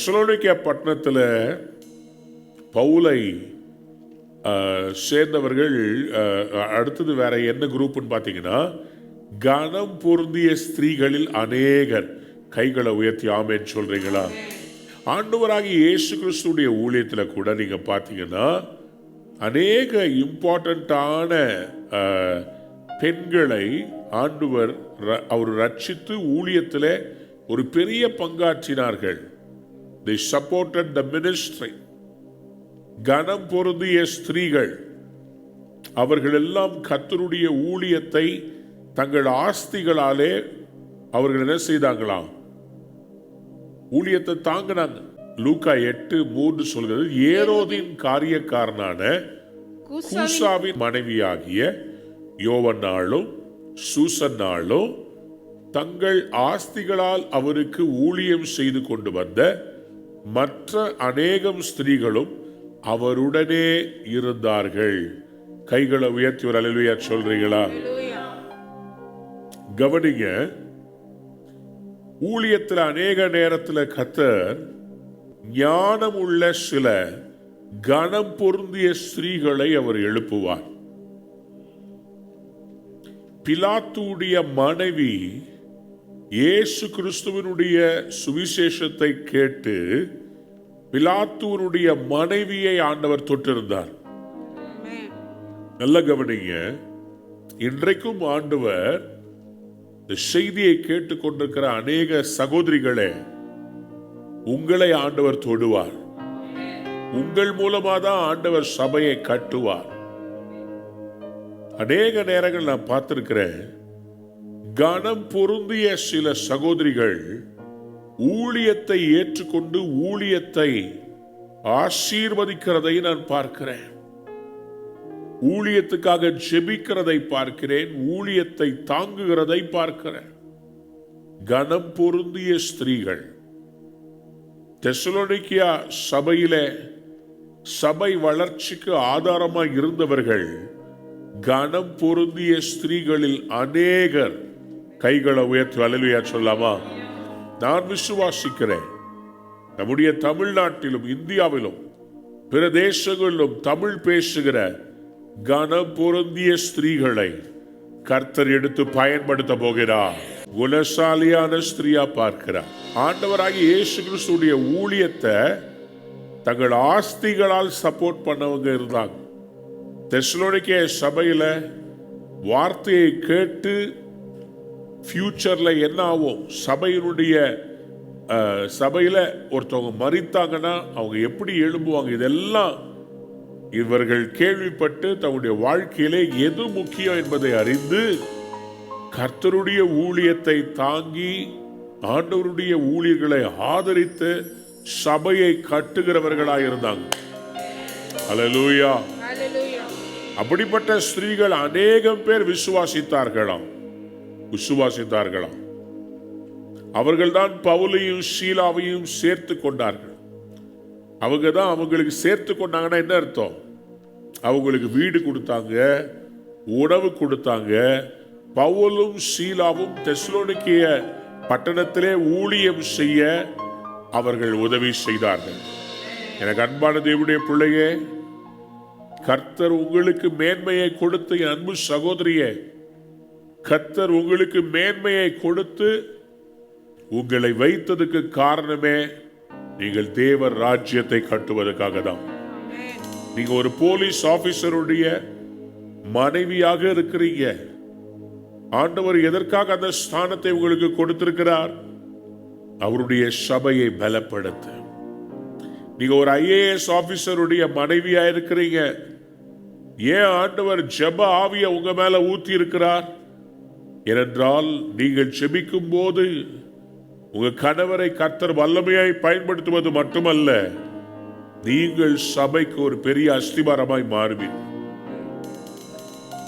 Thessalonica பட்டணத்தில் பவுலை சேர்ந்தவர்கள் அடுத்தது வேற என்ன குரூப்னு பார்த்தீங்கன்னா, கனம் பொருந்திய ஸ்திரீகளில் அநேகர். கைகளை உயர்த்தி ஆமேன்னு சொல்றீங்களா? ஆண்டவராகிய இயேசு கிறிஸ்துடைய ஊழியத்தில் கூட நீங்க பார்த்தீங்கன்னா அநேக இம்பார்ட்டண்ட்டான பெண்களை ஆண்டவர் அவர் ரட்சித்து ஊழியத்தில் ஒரு பெரிய பங்காற்றினார்கள். They supported the ministry. கனம் பொருந்திய ஸ்திரீகள் அவர்கள் எல்லாம் கர்த்தருடைய ஊழியத்தை தங்கள் ஆஸ்திகளாலே அவர்கள் என்ன செய்தாங்களாம்? ஊழியத்தை தாங்கினாங்க. லூக்கா 8:3 சொல்கிறது, ஏரோதின் காரியக்காரனான கூசாவின் மனைவியாகிய யோவன்னாலும் சூசன்னாலும் தங்கள் ஆஸ்திகளால் அவருக்கு ஊழியம் செய்து கொண்டு வந்த மற்ற அநேகம் ஸ்திரீகளும் அவருடனே இருந்தார்கள். கைகளை உயர்த்தி ஒரு அல்லேலூயா சொல்றீங்களா? கவனிங்க, ஊழியத்தில் அநேக நேரத்தில் கர்த்தர் ஞானம் உள்ள சில கனம் பொருந்திய ஸ்திரீகளை அவர் எழுப்புவார். பிலாத்துடைய மனைவி இயேசு கிறிஸ்துவினுடைய சுவிசேஷத்தை கேட்டு பிலாத்துவனுடைய மனைவியை ஆண்டவர் தொட்டிருந்தார். நல்ல கவனிங்க, இன்றைக்கும் ஆண்டவர் இந்த செய்தியை கேட்டுக்கொண்டிருக்கிற அநேக சகோதரிகளே, உங்களை ஆண்டவர் தொடுவார். உங்கள் மூலமா தான் ஆண்டவர் சபையை கட்டுவார். அநேக நேரங்கள் நான் பார்த்திருக்கிறேன், கனம் பொருந்திய சில சகோதரிகள் ஊழியத்தை ஏற்றுக்கொண்டு ஊழியத்தை ஆசீர்வதிக்கிறதை நான் பார்க்கிறேன். ஊழியத்துக்காக ஜெபிக்கிறதை பார்க்கிறேன், ஊழியத்தை தாங்குகிறதை பார்க்கிறேன். கனம் பொருந்திய ஸ்திரீகள் தெசலோனிக்கே சபையிலே சபை வளர்ச்சிக்கு ஆதாரமாக இருந்தவர்கள் கனம் பொருந்திய ஸ்திரீகளில் அநேகர். கைகளை உயர்த்தி அல்லேலூயா சொல்லாமா? நான் விசுவாசிக்கிறேன், நம்முடைய தமிழ்நாட்டிலும் இந்தியாவிலும் பிற தேசங்களிலும் தமிழ் பேசுகிற கனம் பொருந்திய ஸ்திரீகளை கர்த்தர் எடுத்து பயன்படுத்த போகிறார். குணசாலியான ஸ்திரீயா பார்க்கிறார். ஆண்டவராகிய இயேசு கிறிஸ்துடைய ஊழியத்தை தங்கள் ஆஸ்திகளால் சப்போர்ட் பண்ணவங்க இருந்தாங்க. தெசலோனிக்கே சபையில வார்த்தையை கேட்டு ஃபியூச்சர்ல என்ன ஆகும், சபையில ஒருத்தவங்க மரித்தாங்கன்னா அவங்க எப்படி எழும்புவாங்க, இதெல்லாம் இவர்கள் கேள்விப்பட்டு தன்னுடைய வாழ்க்கையிலே எது முக்கியம் என்பதை அறிந்து கர்த்தருடைய ஊழியத்தை தாங்கி ஆண்டவருடைய ஊழியர்களை ஆதரித்து சபையை கட்டுகிறவர்களாக இருந்தாங்க. அல்லேலூயா. அப்படிப்பட்ட ஸ்திரீகள் அநேகம் பேர் விசுவாசித்தார்களாம். அவர்கள்தான் பவுலையும் சீலாவையும் சேர்த்து கொண்டார்கள். அவங்க தான் அவங்களுக்கு சேர்த்து கொண்டாங்கன்னா என்ன அர்த்தம்? அவங்களுக்கு வீடு கொடுத்தாங்க, உணவு கொடுத்தாங்க. பவுலும் சீலாவும் தெசலோனிக்கே பட்டணத்திலே ஊழியம் செய்ய அவர்கள் உதவி செய்தார்கள். எனக்கு அன்பான தேவனுடைய பிள்ளையே, கர்த்தர் உங்களுக்கு மேன்மையை கொடுத்து, என் அன்பு சகோதரியே, கர்த்தர் உங்களுக்கு மேன்மையை கொடுத்து உங்களை வைத்ததுக்கு காரணமே நீங்கள் தேவர் ராஜ்யத்தை கட்டுவதற்காக தான். நீங்க ஒரு போலீஸ் ஆபீசருடைய மனைவியாக இருக்கிறீங்க. ஆண்டவர் எதற்காக அந்த ஸ்தானத்தை உங்களுக்கு கொடுத்திருக்கிறார்? அவருடைய சபையை பலப்படுத்த. நீங்க ஒரு IAS ஆபீசருடைய மனைவியா இருக்கிறீங்க. ஏன் ஆண்டவர் ஜெப ஆவிய உங்க மேல ஊத்தி இருக்கிறார்? ஏனென்றால் நீங்கள் ஜெபிக்கும் போது உங்க கணவரை கர்த்தர் வல்லமையாய் பயன்படுத்துவது மட்டுமல்ல, நீங்கள் சபைக்கு ஒரு பெரிய அஸ்திபாரமாய் மாறுவீர்கள்.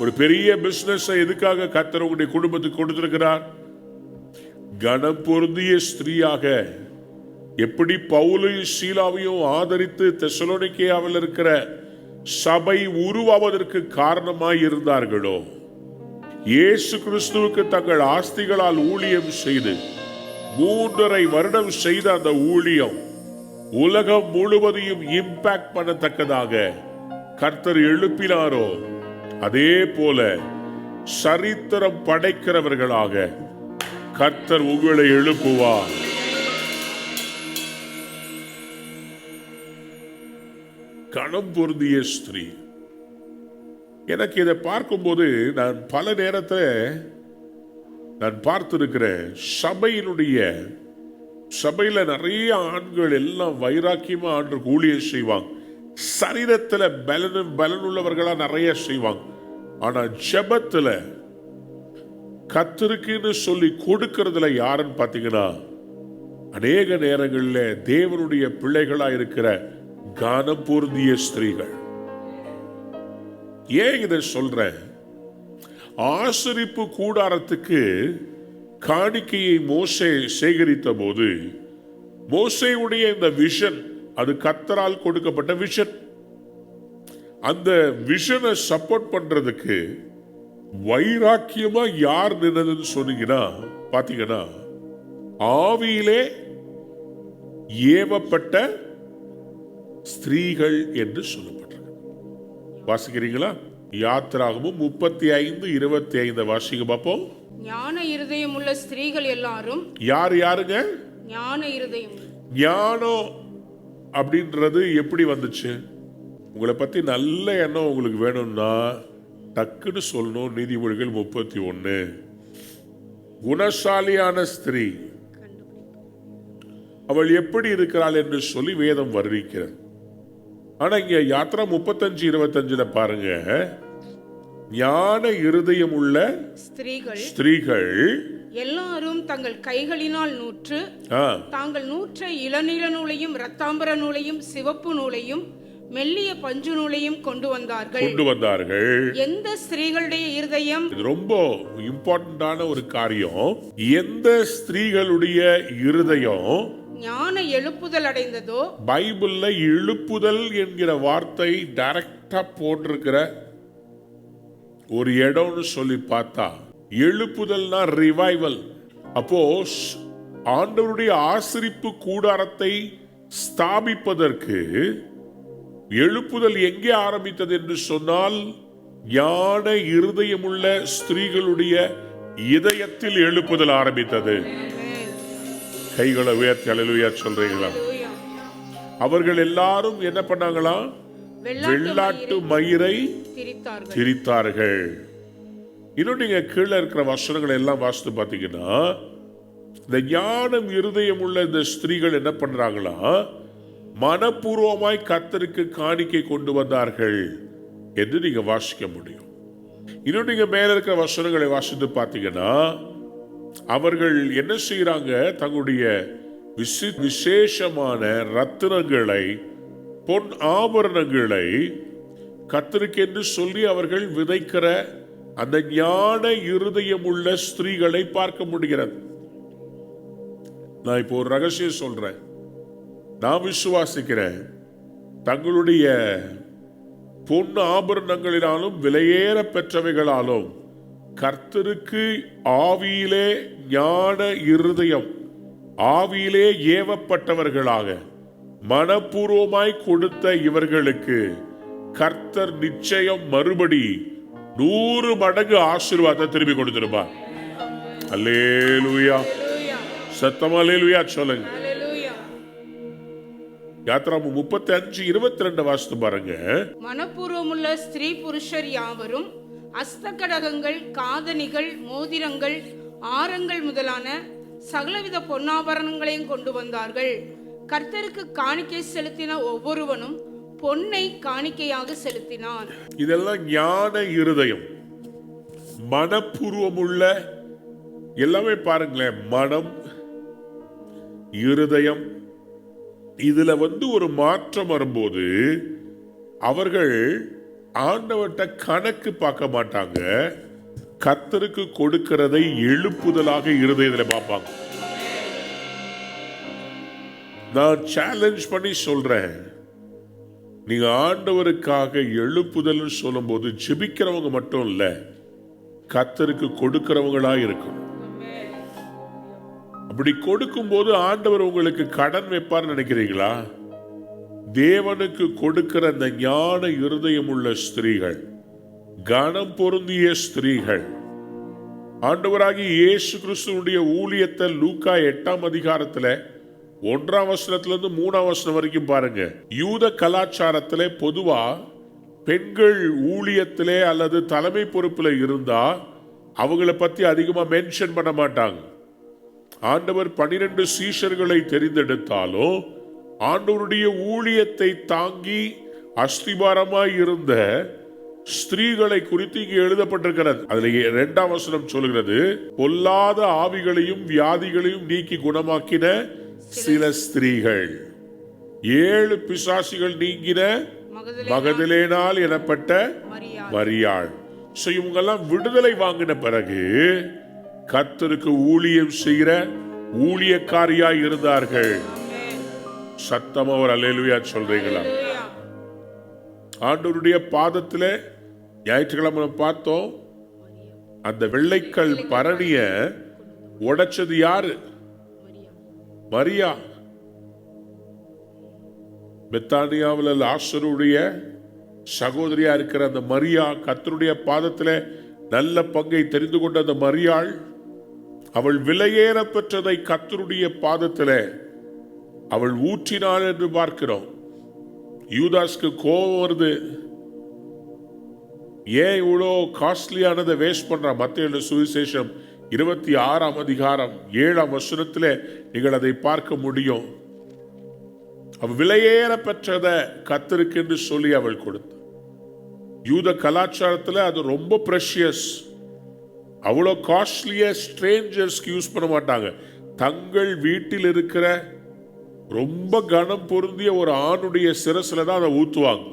ஒரு பெரிய பிசினஸ் எதுக்காக கர்த்தர் உங்களுடைய குடும்பத்துக்கு கொடுத்திருக்கிறார்? கனம் பொருந்திய ஸ்திரீயாக எப்படி பவுலையும் சீலாவையும் ஆதரித்து தெசலோனிக்கேயாவில் இருக்கிற சபை உருவாவதற்கு காரணமாய் இருந்தார்களோ, இயேசு கிறிஸ்துவுக்கு தங்கள் ஆஸ்திகளால் ஊழியம் செய்து 3.5 வருடம் செய்த அந்த ஊழியம் உலகம் முழுவதையும் இம்பாக்ட் பண்ணத்தக்கதாக கர்த்தர் எழுப்பினாரோ அதே போல சரித்திரம் படைக்கிறவர்களாக கர்த்தர் உங்களை எழுப்புவார். கணம் பொருந்திய ஸ்திரீ. எனக்கு இதை பார்க்கும்போது நான் பல நேரத்தில் நான் பார்த்திருக்கிறேன். சபையில நிறைய ஆண்கள் எல்லாம் வைராக்கியமா ஆண்டுக்கு ஊழியம் செய்வாங்க. சரீரத்தில் பலன் உள்ளவர்களா நிறைய செய்வாங்க. ஆனா ஜெபத்துல கர்த்தருக்குன்னு சொல்லி கொடுக்கறதுல யாருன்னு பாத்தீங்கன்னா அநேக நேரங்களில் தேவனுடைய பிள்ளைகளா இருக்கிற கனம் பொருந்திய ஸ்திரீகள். ஏன் இதை சொல்றேன்? ஆசரிப்பு கூடாரத்துக்கு காணிக்கையை மோசே சேகரித்த போது மோசேயுடைய இந்த விஷன், அது கர்த்தரால் கொடுக்கப்பட்ட விஷன். அந்த விஷனை சப்போர்ட் பண்றதுக்கு வைராக்கியமா யார் நின்னதுன்னு சொன்னீங்கன்னா பாத்தீங்கன்னா ஆவியிலே ஏவப்பட்ட ஸ்திரீகள் என்று சொல்லப்பட்டிருக்கு. வாசிக்கிறீங்களா? யாத்திராகமும் 35:25 வாசிக்க பார்ப்போம். ஞான இருதயம் உள்ள ஸ்திரீகள் எல்லாரும். யாருங்க? ஞான இருதயம். ஞானம் அப்படின்றது எப்படி வந்துச்சு? உங்களை பத்தி நல்ல எண்ணம் உங்களுக்கு வேணும்னா டக்குன்னு சொல்லணும். நீதிமொழிகள் 31. குணசாலியான ஸ்திரீ அவள் எப்படி இருக்கிறாள் என்று சொல்லி வேதம் வர்ணிக்கிறது. ஆனா இங்க யாத்ரா 35:25 பாருங்க, ஞான இருதயம் உள்ள ஸ்திரீகள் எல்லாரும் தங்கள் கைகளினால் நூற்று தாங்கள் நூற்ற இளநீல நூலையும் இரத்தாம்பர நூலையும் சிவப்பு நூலையும் மெல்லிய பஞ்சு நூலையும் கொண்டு வந்தார்கள். எந்த ஸ்திரீகளுடைய இருதயம், இது ரொம்ப இம்பார்ட்டன்டான ஒரு காரியம். எந்த ஸ்திரீகளுடைய இருதயம் ஞான எழுப்புதல் அடைந்ததோ, பைபிள்ல எழுப்புதல் என்கிற வார்த்தை டைரக்டா போட்டிருக்கிற ஒரு இடம்னு சொல்லி பார்த்தா எழுப்புதல்னா ரிவைவல். அப்போ ஆண்டவருடைய ஆசரிப்பு கூடாரத்தை ஸ்தாபிப்பதற்கு எழுப்புதல் எங்கே ஆரம்பித்தது என்று சொன்னால் ஞான இருதயமுள்ள ஸ்திரீகளுடைய இதயத்தில் எழுப்புதல் ஆரம்பித்தது. கைகளை உயர்த்தி அல்லேலூயா சொல்றீங்களா? அவர்கள் எல்லாரும் என்ன பண்ணாங்களா? வெள்ளாட்டு மயிரை திரித்தார்கள். இன்னும் நீங்க கீழே இருக்கிற வசனங்களை எல்லாம் வாசித்து பார்த்தீங்கன்னா இந்த ஞானம் இருதயம் உள்ள இந்த ஸ்திரீகள் என்ன பண்றாங்களா? மனப்பூர்வமாய் கர்த்தருக்கு காணிக்கை கொண்டு வந்தார்கள் என்று நீங்க வாசிக்க முடியும். இன்னும் நீங்க மேல இருக்கிற வசனங்களை வாசித்து பார்த்தீங்கன்னா அவர்கள் என்ன செய்யறாங்க? தங்களுடைய விசேஷமான ரத்தினங்களை, பொன் ஆபரணங்களை கர்த்தருக்கு என்று சொல்லி அவர்கள் விதைக்கிற அந்த ஞான இருதயம் உள்ள ஸ்திரீகளை பார்க்க முடிகிறது. நான் இப்போ ஒரு ரகசியம் சொல்றேன். நான் விசுவாசிக்கிறேன், தங்களுடைய பொன் ஆபரணங்களினாலும் விலையேற பெற்றவைகளாலும் கர்த்தருக்கு ஆவியிலே ஞான இருதயம், ஆவியிலே ஏவப்பட்டவர்களாக மனப்பூர்வமாய் கொடுத்த இவர்களுக்கு கர்த்தர் நிச்சயம் மறுபடி 100 மடங்கு ஆசீர்வாதத்தை திரும்பி கொடுத்திருப்பார். அல்லேலூயா. சத்தமா அல்லேலூயா சொல்லுங்க. யாத்ராகமம் 35:22 வாசித்து பாருங்க. மனப்பூர்வமுள்ள ஸ்திரீ புருஷர் யாவரும் அஸ்தகடகங்கள், காதணிகள், மோதிரங்கள், ஆரங்கள் முதலான சகலவித பொன்னாபரணங்களையும் கொண்டு வந்தார்கள். கர்த்தருக்கு காணிக்கை செலுத்தின ஒவ்வொருவனும் பொன்னை காணிக்கையாக செலுத்தினான். இதெல்லாம் ஞான இருதயம், மனப்பூர்வமுள்ள எல்லாமே பாருங்களேன். மனம், இருதயம், இதுல ஒரு மாற்றம் வரும்போது அவர்கள் ஆண்டவர்கிட்ட கணக்கு பார்க்க மாட்டாங்க. கர்த்தருக்கு கொடுக்கிறதை எழுப்புதலாக இருதயத்தில் பார்ப்பாங்க. நான் சேலஞ்ச் பண்ணி சொல்றேன், நீங்க ஆண்டவருக்காக எழுப்புதல் சொல்லும் போது ஜெபிக்கிறவங்க மட்டும் இல்ல, கர்த்தருக்கு கொடுக்கிறவங்களா இருக்கும். அப்படி கொடுக்கும் போது ஆண்டவர் உங்களுக்கு கடன் வைப்பார் நினைக்கிறீங்களா? தேவனுக்கு கொடுக்கிற அந்த ஞான இருதயம் உள்ள ஸ்திரீகள், கனம் பொருந்திய ஸ்திரீகள், ஆண்டவராகிய இயேசு கிறிஸ்துவுடைய ஊழியத்தை லூக்கா 8ஆம் அதிகாரத்துல 1ஆம் வசனத்திலிருந்து 3ஆம் வசனம் வரைக்கும் பாருங்க. யூத கலாச்சாரத்திலே பொதுவா பெண்கள் ஊழியத்திலே அல்லது தலைமை பொறுப்புல இருந்தா அவங்கள பத்தி அதிகமா மென்ஷன் பண்ண மாட்டாங்க. ஆண்டவர் 12 சீஷர்களை தெரிந்தெடுத்தாலும் ஆண்டவருடைய ஊழியத்தை தாங்கி அஸ்திபாரமாய் இருந்த ஸ்திரீகளை குறித்து இங்கே எழுதப்பட்டிருக்கிறது. அதுல 2ஆம் வசனம் சொல்கிறது, பொல்லாத ஆவிகளையும் வியாதிகளையும் நீக்கி குணமாக்கின சில ஸ்திரீகள், 7 பிசாசிகள் நீங்கின மகதலேனால் எனப்பட்ட மரியாள். இவங்கெல்லாம் விடுதலை வாங்கின பிறகு கர்த்தருக்கு ஊழியம் செய்கிற ஊழியக்காரியாய் இருந்தார்கள். சத்தம் அவர் அல்லேலூயா சொல்றீங்களா? ஆண்டவருடைய பாதத்துல ஞாயிற்றுக்கிழமை பார்த்தோம், அந்த வெள்ளைக்கல் பரணிய உடைச்சது யாரு? மரியா. பெத்தானியாவில் லாசருடைய சகோதரியா இருக்கிற அந்த மரியா கர்த்தருடைய பாதத்துல நல்ல பங்கை தெரிந்து கொண்ட அந்த மரியாள், அவள் விலையேற பெற்றதை கர்த்தருடைய பாதத்துல அவள் ஊற்றினாள் என்று பார்க்கிறோம். யூதாஸ்க்கு கோபம் வருது, ஏன் இவ்வளோ காஸ்ட்லியானதை வேஸ்ட் பண்ற? மத்தேயு சுவிசேஷம் 26ஆம் அதிகாரம் 7ஆம் வசனத்திலே நீங்கள் அதை பார்க்க முடியும். அவள் விலையேற பெற்றதை கர்த்தருக்கு என்று சொல்லி அவள் கொடுத்தாள். யூத கலாச்சாரத்தில் அது ரொம்ப பிரஷியஸ். அவ்வளோ காஸ்ட்லிய ஸ்ட்ரேஞ்சர்ஸ்க்கு யூஸ் பண்ண மாட்டாங்க. தங்கள் வீட்டில் இருக்கிற ரொம்ப கனம் பொருந்திய ஒரு ஆணுடைய சிரசுல தான் அதை ஊத்துவாங்க.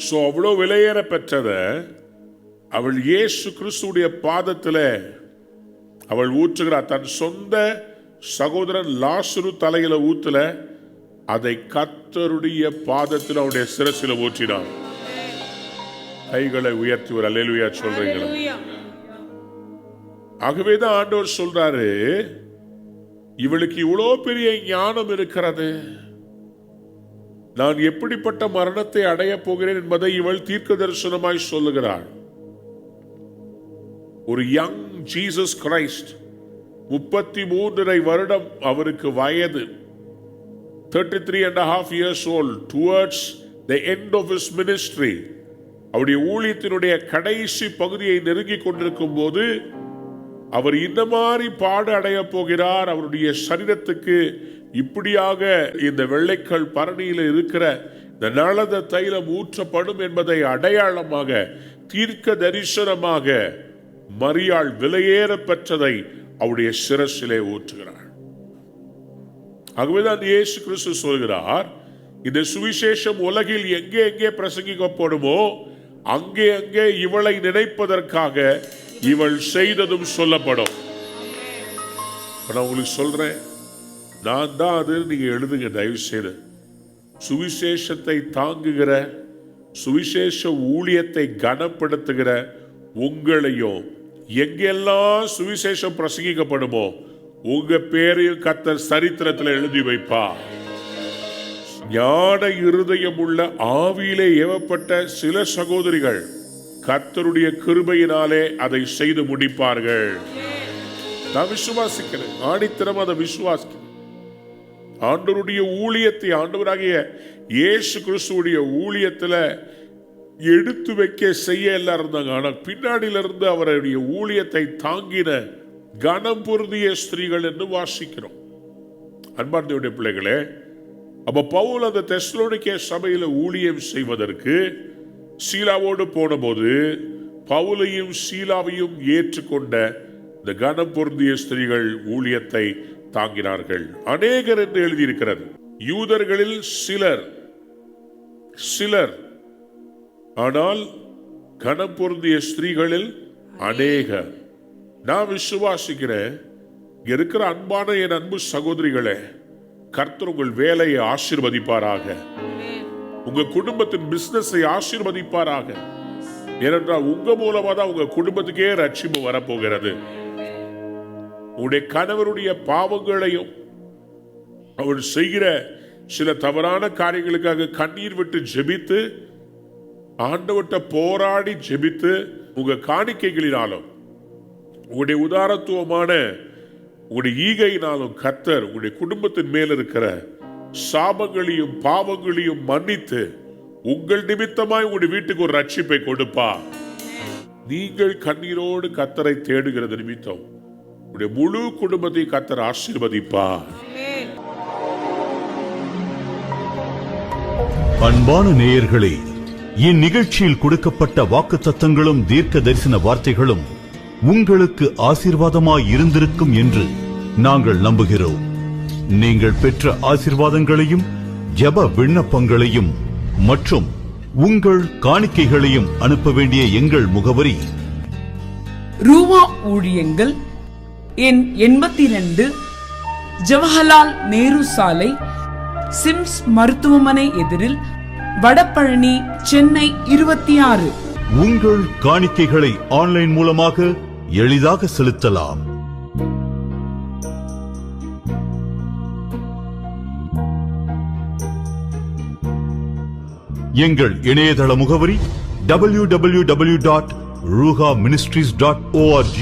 சோ அவ்வளோ விலையேற பெற்றத அவள் இயேசு கிறிஸ்துடைய பாதத்துல அவள் ஊற்றுகிறார். தன் சொந்த சகோதரன் லாசரு தலையில ஊத்துல, அதை கர்த்தருடைய பாதத்தில் அவருடைய சிரசில ஊற்றினார். கைகளை உயர்த்தி ஒரு அல்லேலூயா சொல்றீங்களா? ஆகவேதான் ஆண்டவர் சொல்றாரு, இவளுக்கு இவ்வளோ பெரிய ஞானம் இருக்கிறது, நான் எப்படிப்பட்ட மரணத்தை அடைய போகிறேன் என்பதை இவள் தீர்க்க தரிசனமாய் சொல்லுகிறாள். ஒரு யங் ஜீசஸ் கிரைஸ்ட், 33 வருடம் அவருக்கு வயது, 33.5 years old, towards the end of his ministry, அவருடைய ஊழியத்தினுடைய கடைசி பகுதியை நெருங்கி கொண்டிருக்கும் போது அவர் இந்த மாதிரி பாடு அடைய போகிறார். அவருடைய சரீரத்துக்கு இப்படியாக இந்த வெள்ளைக்கல் பரணியில் இருக்கிற இந்த நலத தைலம் ஊற்றப்படும் என்பதை அடையாளமாக தீர்க்க தரிசனமாக மரியாள் விலையேற பெற்றதை அவருடைய சிரசிலே ஊற்றுகிறார். ஆகவேதான் இயேசு கிறிஸ்து சொல்கிறார், இந்த சுவிசேஷம் உலகில் எங்கே எங்கே பிரசங்கிக்கப்படுமோ அங்கே அங்கே இவளை நினைப்பதற்காக இவள் செய்ததும் சொல்லப்படும். நான் உங்களுக்கு சொல்றேன், நான் தான் அது, நீங்க எழுதுங்க தயவு செய்து. சுவிசேஷத்தை தாங்குகிற, சுவிசேஷ ஊழியத்தை கனப்படுத்துகிற உங்களையும் எங்கெல்லாம் சுவிசேஷம் பிரசங்கிக்கப்படுமோ உங்க பேரையும் கர்த்தர் சரித்திரத்தில் எழுதி வைப்பா. ஞான இருதயம் உள்ள ஆவியிலே ஏவப்பட்ட சில சகோதரிகள் கர்த்தருடைய கிருபையினாலே அதை செய்து முடிப்பார்கள். நான் விசுவாசிக்கிறேன், ஆணித்தரம் அதை விசுவாசிக்கிறேன். ஆண்டவருடைய ஊழியத்தை, ஆண்டவராகிய இயேசு கிறிஸ்துவுடைய ஊழியத்துல எடுத்து வைக்க செய்ய எல்லாம் இருந்தாங்க. ஆனால் பின்னாடியில இருந்து அவருடைய ஊழியத்தை தாங்கின கனம் பொருந்திய ஸ்திரீகள் என்று வாசிக்கிறோம். அன்பார்ந்தவருடைய பிள்ளைகளே, அப்ப பவுல் அந்த தெசலோனிக்கே சபையில ஊழியம் செய்வதற்கு சீலாவோடு போன போது பவுலையும் சீலாவையும் ஏற்றுக்கொண்ட இந்த கனம் பொருந்திய ஸ்திரீகள் ஊழியத்தை தாங்கினார்கள். அநேகர் என்று எழுதியிருக்கிறது. யூதர்களில் சிலர், ஆனால் கனம் பொருந்திய ஸ்திரீகளில் அநேகர். நான் விசுவாசிக்கிறேன், இருக்கிற அன்பான என் அன்பு சகோதரிகளே, கர்த்தர் உங்கள் வேலையை ஆசீர்வதிப்பாராக, உங்க குடும்பத்தின் பிசினஸை ஆசீர்வதிப்பாராக. ஏனென்றால் உங்க மூலமா தான் உங்க குடும்பத்துக்கே ரட்சிப்பு வரப்போகிறது. உங்களுடைய கணவருடைய பாவங்களையும் அவர் செய்கிற சில தவறான காரியங்களுக்காக கண்ணீர் விட்டு ஜெபித்து, ஆண்டவர்ட்ட போராடி ஜெபித்து, உங்க காணிக்கைகளினாலும் உங்களுடைய உதாரத்துவமான உங்களுடைய ஈகையினாலும் கர்த்தர் உங்களுடைய குடும்பத்தின் மேல் இருக்கிற சாபங்களையும் பாவங்களையும் மன்னித்து உங்கள் நிமித்தமாய் உங்களுடைய வீட்டுக்கு ஒரு ரட்சிப்பை கொடுப்பா. நீங்கள் கண்ணீரோடு கர்த்தரை தேடுகிறது நிமித்தம் உங்களுடைய முழு குடும்பத்தை கர்த்தர் ஆசீர்வதிப்பா. அன்பான நேயர்களே, இந்நிகழ்ச்சியில் கொடுக்கப்பட்ட வாக்குத்தத்தங்களும் தீர்க்க தரிசன வார்த்தைகளும் உங்களுக்கு ஆசீர்வாதமாய் இருந்திருக்கும் என்று நாங்கள் நம்புகிறோம். நீங்கள் பெற்ற ஆசீர்வாதங்களையும் ஜெப விண்ணப்பங்களையும் மற்றும் உங்கள் காணிக்கைகளையும் அனுப்ப வேண்டிய எங்கள் முகவரி: ரூவா ஊழியங்கள், எண் 82, ஜவஹர்லால் நேரு சாலை, சிம்ஸ் மருத்துவமனை எதிரில், வடபழனி, சென்னை 26. உங்கள் காணிக்கைகளை ஆன்லைன் மூலமாக எளிதாக செலுத்தலாம். எங்கள் இணையதள முகவரி www.ruhaministries.org.